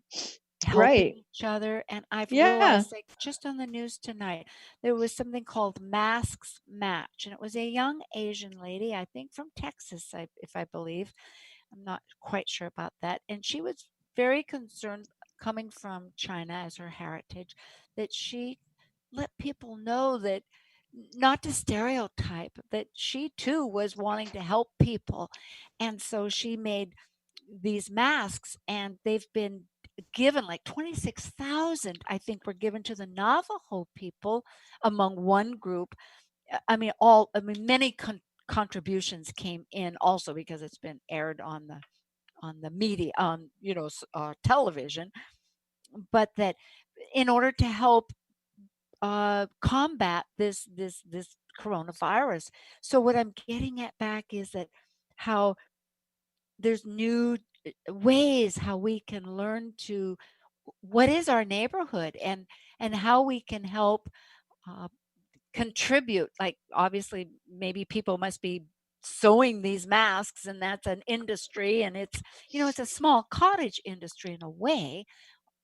Speaker 2: helping each other. And I've realized, like just on the news tonight, there was something called Masks Match. And it was a young Asian lady, I think from Texas, if I believe. I'm not quite sure about that. And she was very concerned, coming from China as her heritage, that she let people know that not to stereotype, that she too was wanting to help people. And so she made these masks, and they've been given like 26,000, I think, were given to the Navajo people among one group. Many contributions came in also because it's been aired on the media, on television, but that in order to help combat this coronavirus. So what I'm getting at back is that how there's new ways how we can learn to what is our neighborhood and how we can help contribute. Like obviously maybe people must be sewing these masks, and that's an industry, and it's it's a small cottage industry in a way,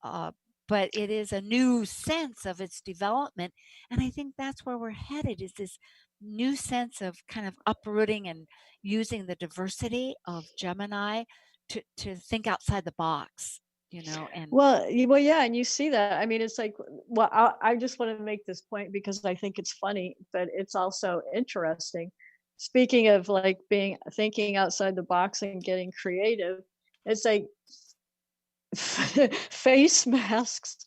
Speaker 2: but it is a new sense of its development. And I think that's where we're headed, is this new sense of kind of uprooting and using the diversity of Gemini to think outside the box. And
Speaker 5: yeah, and you see that. I mean, it's like, well, I just want to make this point because I think it's funny, but it's also interesting. Speaking of thinking outside the box and getting creative, it's like face masks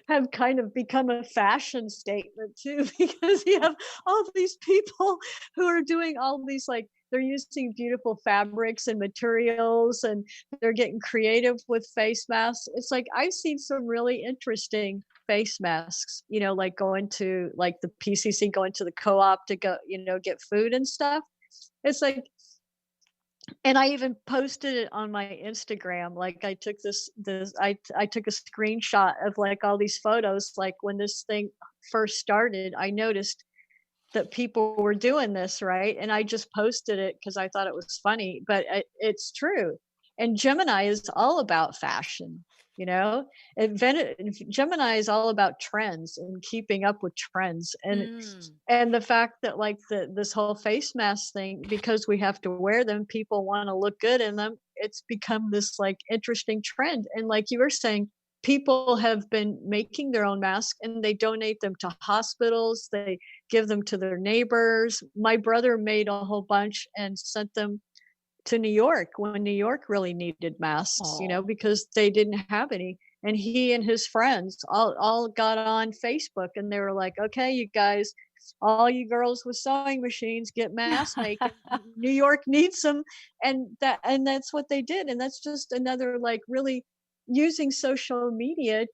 Speaker 5: have kind of become a fashion statement too, because you have all these people who are doing all these, like, they're using beautiful fabrics and materials, and they're getting creative with face masks. It's like I've seen some really interesting face masks, like going to like the PCC, going to the co-op to go, get food and stuff. It's like, and I even posted it on my Instagram. Like I took I took a screenshot of like all these photos. Like when this thing first started, I noticed that people were doing this, right? And I just posted it because I thought it was funny, but it's true. And Gemini is all about fashion, you know. Gemini is all about trends and keeping up with trends, and the fact that like this whole face mask thing, because we have to wear them, people want to look good in them. It's become this like interesting trend, and like you were saying, people have been making their own masks and they donate them to hospitals. They give them to their neighbors. My brother made a whole bunch and sent them to New York when New York really needed masks,
Speaker 2: Oh,
Speaker 5: because they didn't have any. And he and his friends all got on Facebook and they were like, okay, you guys, all you girls with sewing machines, get masks making. New York needs them. And that's what they did. And that's just another like really using social media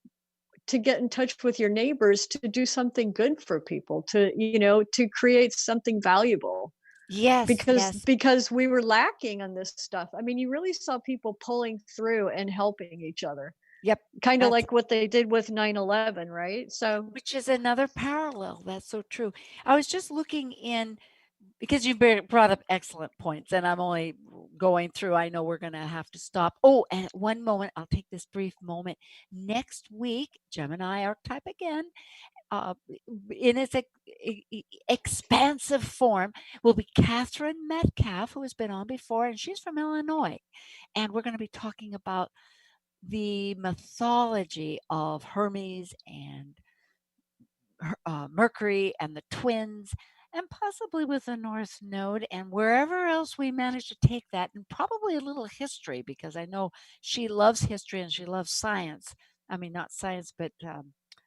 Speaker 5: to get in touch with your neighbors, to do something good for people, to create something valuable,
Speaker 2: yes, yes.
Speaker 5: because we were lacking on this stuff. I mean, you really saw people pulling through and helping each other,
Speaker 2: Yep.
Speaker 5: kind of
Speaker 2: That's
Speaker 5: like what they did with 9/11, right? So
Speaker 2: which is another parallel. That's so true. I was just looking in because you brought up excellent points, and I'm only going through. I know we're going to have to stop. Oh, and one moment, I'll take this brief moment. Next week, Gemini archetype again, uh, in its expansive form, will be Catherine Metcalf, who has been on before, and she's from Illinois. And we're going to be talking about the mythology of Hermes and Mercury and the twins, and possibly with the North Node and wherever else we manage to take that, and probably a little history because I know she loves history and she loves science. I mean, not science, but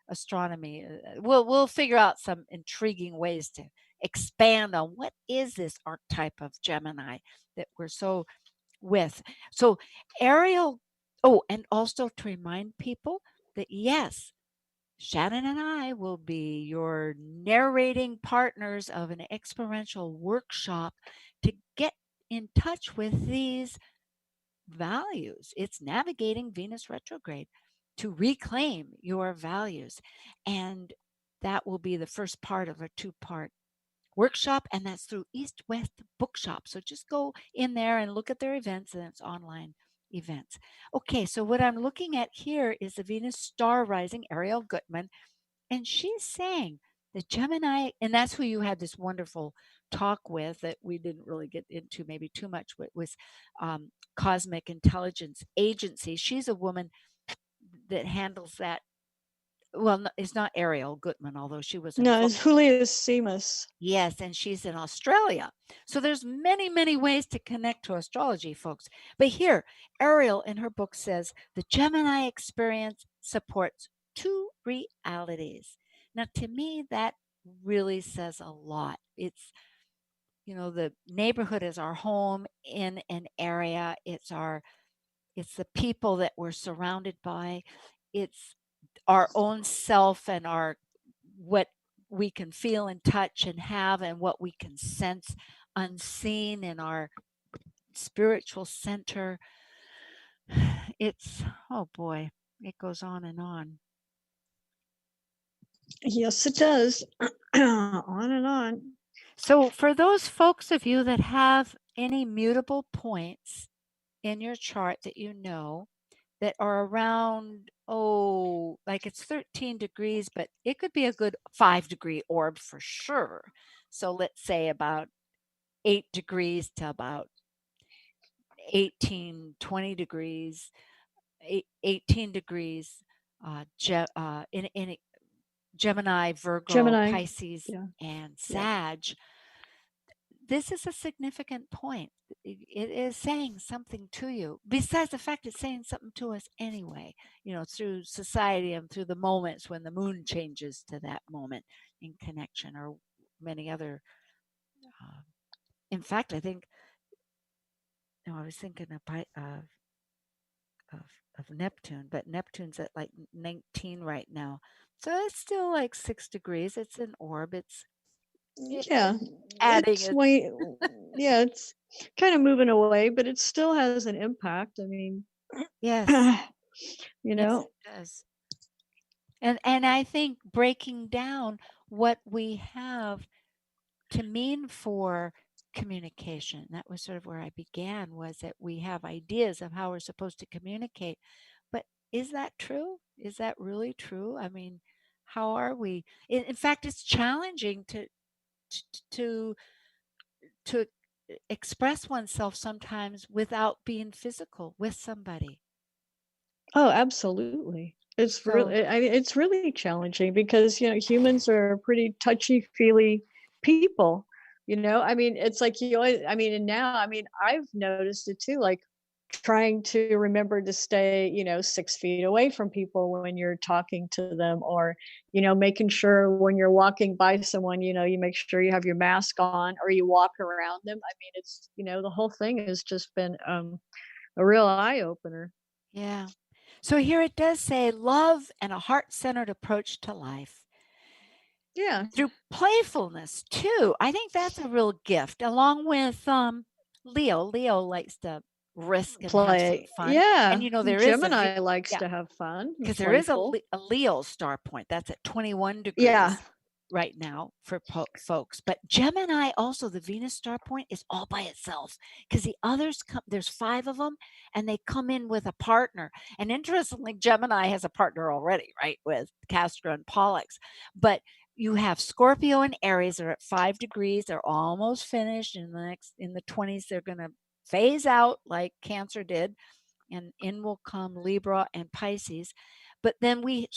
Speaker 2: astronomy. We'll figure out some intriguing ways to expand on what is this archetype of Gemini that we're so with. So Ariel. Oh, and also to remind people that yes, Shannon and I will be your narrating partners of an experiential workshop to get in touch with these values. It's navigating Venus retrograde to reclaim your values. And that will be the first part of a two-part workshop, and that's through East West Bookshop. So just go in there and look at their events, and it's online events. Okay, so what I'm looking at here is the Venus Star Rising, Ariel Gutman, and she's saying the Gemini, and that's who you had this wonderful talk with that we didn't really get into maybe too much with, was Cosmic Intelligence Agency. She's a woman that handles that. Well, it's not Ariel Gutman, although she was
Speaker 5: no,
Speaker 2: involved.
Speaker 5: it's Julia Simas.
Speaker 2: Yes, and she's in Australia. So there's many, many ways to connect to astrology, folks. But here, Ariel in her book says the Gemini experience supports two realities. Now, to me, that really says a lot. It's, the neighborhood is our home in an area. It's the people that we're surrounded by. It's our own self and what we can feel and touch and have and what we can sense unseen in our spiritual center. It's, oh boy, it goes on and on.
Speaker 5: Yes, it does. On and on.
Speaker 2: So for those folks of you that have any mutable points in your chart that that are around, like it's 13 degrees, but it could be a good 5-degree orb for sure. So let's say about 8 degrees to about 18, 20 degrees, 18 degrees, in Gemini, Virgo,
Speaker 5: Gemini.
Speaker 2: Pisces,
Speaker 5: Yeah.
Speaker 2: and Sag. this is a significant point. It is saying something to you, besides the fact it's saying something to us anyway, through society and through the moments when the moon changes to that moment in connection, or many other. In fact, I think, I was thinking of Neptune, but Neptune's at like 19 right now. So it's still like 6 degrees. It's an orb. It's
Speaker 5: Yeah,
Speaker 2: adding
Speaker 5: it's
Speaker 2: it.
Speaker 5: way, yeah, it's kind of moving away, but it still has an impact. I mean,
Speaker 2: Yes,
Speaker 5: you
Speaker 2: yes,
Speaker 5: know,
Speaker 2: it does. And I think breaking down what we have to mean for communication, that was sort of where I began, was that we have ideas of how we're supposed to communicate. But is that true? Is that really true? I mean, how are we? In fact, it's challenging to to express oneself sometimes without being physical with somebody.
Speaker 5: oh, absolutely. It's
Speaker 2: So
Speaker 5: really, I mean, it's really challenging because, humans are pretty touchy-feely people, I mean, it's like you always, I mean, and now, I mean, I've noticed it too, like trying to remember to stay, 6 feet away from people when you're talking to them, or, making sure when you're walking by someone, you make sure you have your mask on or you walk around them. I mean, it's, the whole thing has just been a real eye opener.
Speaker 2: yeah. So here it does say love and a heart-centered approach to life
Speaker 5: Yeah.
Speaker 2: through playfulness too. I think that's a real gift, along with Leo. Leo likes to risk and have some
Speaker 5: Play.
Speaker 2: fun.
Speaker 5: Yeah.
Speaker 2: And there is
Speaker 5: Gemini likes
Speaker 2: yeah,
Speaker 5: to have fun and
Speaker 2: because there is
Speaker 5: playful.
Speaker 2: a Leo star point that's at 21
Speaker 5: Yeah.
Speaker 2: degrees right now for folks. But Gemini, also the Venus star point, is all by itself, because the others come, there's 5 of them, and they come in with a partner. And interestingly, Gemini has a partner already, right, with Castor and Pollux. But you have Scorpio and Aries are at 5 degrees. They're almost finished. In the 20s, they're going to phase out like Cancer did, and in will come Libra and Pisces. But then we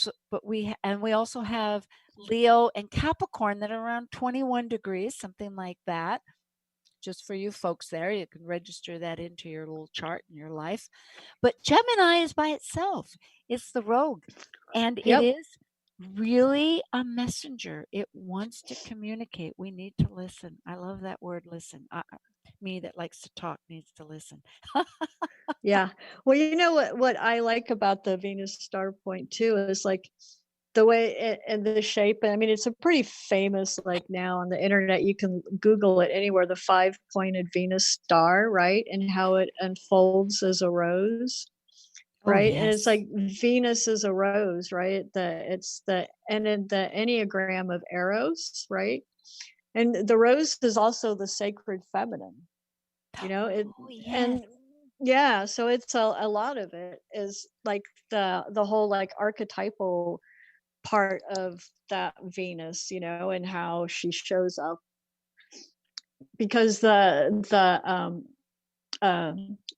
Speaker 2: also have Leo and Capricorn that are around 21 degrees, something like that. Just for you folks there, you can register that into your little chart in your life. But Gemini is by itself. It's the rogue, and it
Speaker 5: Yep.
Speaker 2: is really a messenger. It wants to communicate. We need to listen. I love that word, listen. Me that likes to talk needs to listen.
Speaker 5: Yeah. Well, what I like about the Venus star point too is like the way it and the shape. I mean, it's a pretty famous, like now on the internet, you can Google it anywhere, the 5-pointed Venus star, right? And how it unfolds as a rose.
Speaker 2: Oh,
Speaker 5: Right. And it's
Speaker 2: yes.
Speaker 5: like Venus is a rose, right? And in the Enneagram of Eros, right? And the rose is also the sacred feminine, it,
Speaker 2: Oh, yes.
Speaker 5: and yeah, so it's a lot of it is like the whole like archetypal part of that Venus, and how she shows up, because uh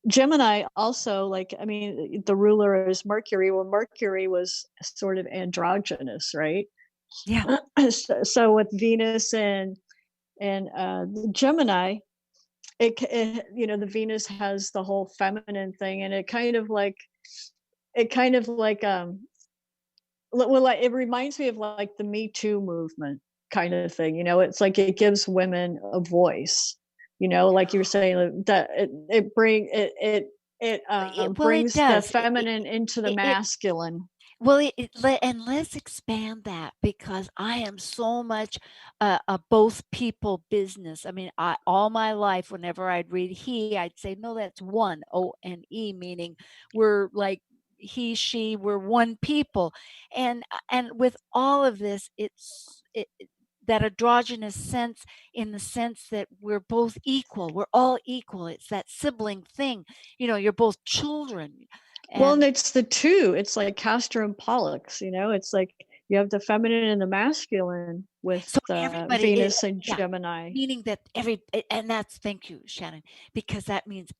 Speaker 5: Gemini also, like, I mean, the ruler is Mercury. Well, Mercury was sort of androgynous, right?
Speaker 2: Yeah.
Speaker 5: So with Venus and Gemini, the Venus has the whole feminine thing, and it kind of like well, like, it reminds me of like the Me Too movement kind of thing. It's like it gives women a voice. Like you were saying, that it
Speaker 2: Well, it
Speaker 5: brings the
Speaker 2: does.
Speaker 5: feminine into the
Speaker 2: It
Speaker 5: masculine.
Speaker 2: Well, and let's expand that, because I am so much a both people business. I mean, all my life, whenever I'd read he, I'd say, no, that's one, O-N-E, meaning we're like he, she, we're one people. And with all of this, it's that androgynous sense, in the sense that we're both equal. We're all equal. It's that sibling thing. You're both children.
Speaker 5: Well, and
Speaker 2: And
Speaker 5: it's the two. It's like Castor and Pollux. It's like you have the feminine and the masculine with
Speaker 2: so
Speaker 5: the
Speaker 2: everybody,
Speaker 5: Venus and
Speaker 2: yeah,
Speaker 5: Gemini.
Speaker 2: meaning that and that's, thank you, Shannon, because that means,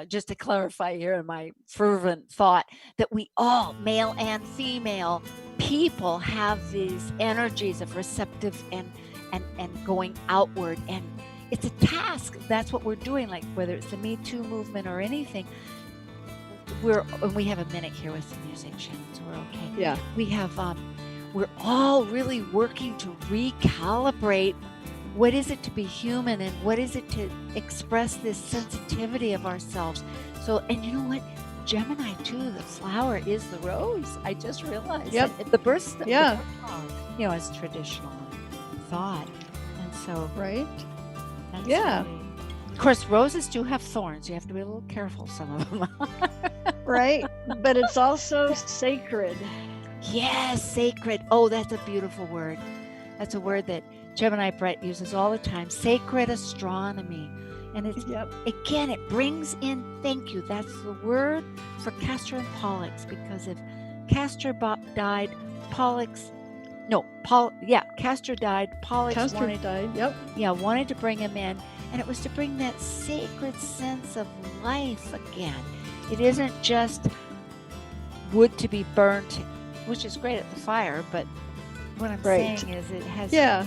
Speaker 2: just to clarify here in my fervent thought, that we all, male and female people, have these energies of receptive and going outward, and it's a task. That's what we're doing. Like whether it's the Me Too movement or anything, and we have a minute here with some music, Shannon, so we're okay.
Speaker 5: Yeah.
Speaker 2: We have, we're all really working to recalibrate what is it to be human and what is it to express this sensitivity of ourselves. So, and you know what? Gemini too, the flower is the rose. I just realized.
Speaker 5: Yep.
Speaker 2: The birth,
Speaker 5: Yeah.
Speaker 2: you know, as traditional thought. And so,
Speaker 5: Right.
Speaker 2: that's
Speaker 5: Yeah.
Speaker 2: really, of course, roses do have thorns. You have to be a little careful, some of them.
Speaker 5: Right. But it's also sacred.
Speaker 2: Yes, sacred. Oh, that's a beautiful word. That's a word that Gemini Brett uses all the time. Sacred astronomy. And it's,
Speaker 5: Yep.
Speaker 2: again, it brings in, thank you, that's the word for Castor and Pollux, because if Castor died, Pollux, no, Castor died, Pollux
Speaker 5: Castor died. Yep.
Speaker 2: wanted to bring him in, and it was to bring that sacred sense of life again. It isn't just wood to be burnt, which is great at the fire, but what I'm
Speaker 5: Right.
Speaker 2: saying is it has
Speaker 5: Yeah.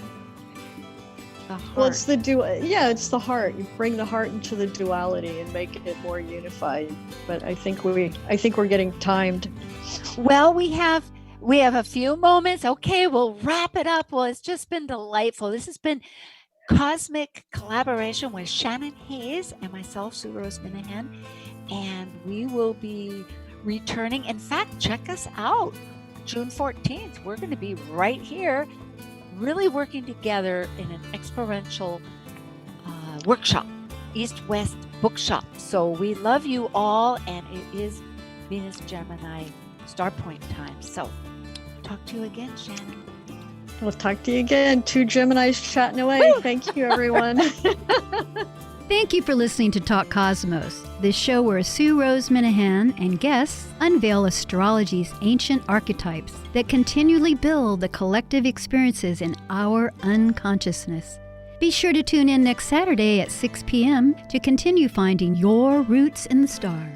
Speaker 2: the heart.
Speaker 5: Well, it's it's the heart. You bring the heart into the duality and make it more unified. But I think we're getting timed.
Speaker 2: Well, we have a few moments. Okay, we'll wrap it up. Well, it's just been delightful. This has been Cosmic Collaboration with Shannon Hayes and myself, Sue Rose Minahan. And we will be returning. In fact, check us out. June 14th. We're going to be right here, really working together in an experiential workshop, East-West bookshop. So we love you all, and it is Venus Gemini Star Point time. So talk to you again, Shannon.
Speaker 5: We'll talk to you again. 2 Geminis chatting away. Thank you, everyone.
Speaker 1: Thank you for listening to Talk Cosmos, the show where Sue Rose Minahan and guests unveil astrology's ancient archetypes that continually build the collective experiences in our unconsciousness. Be sure to tune in next Saturday at 6 p.m. to continue finding your roots in the stars.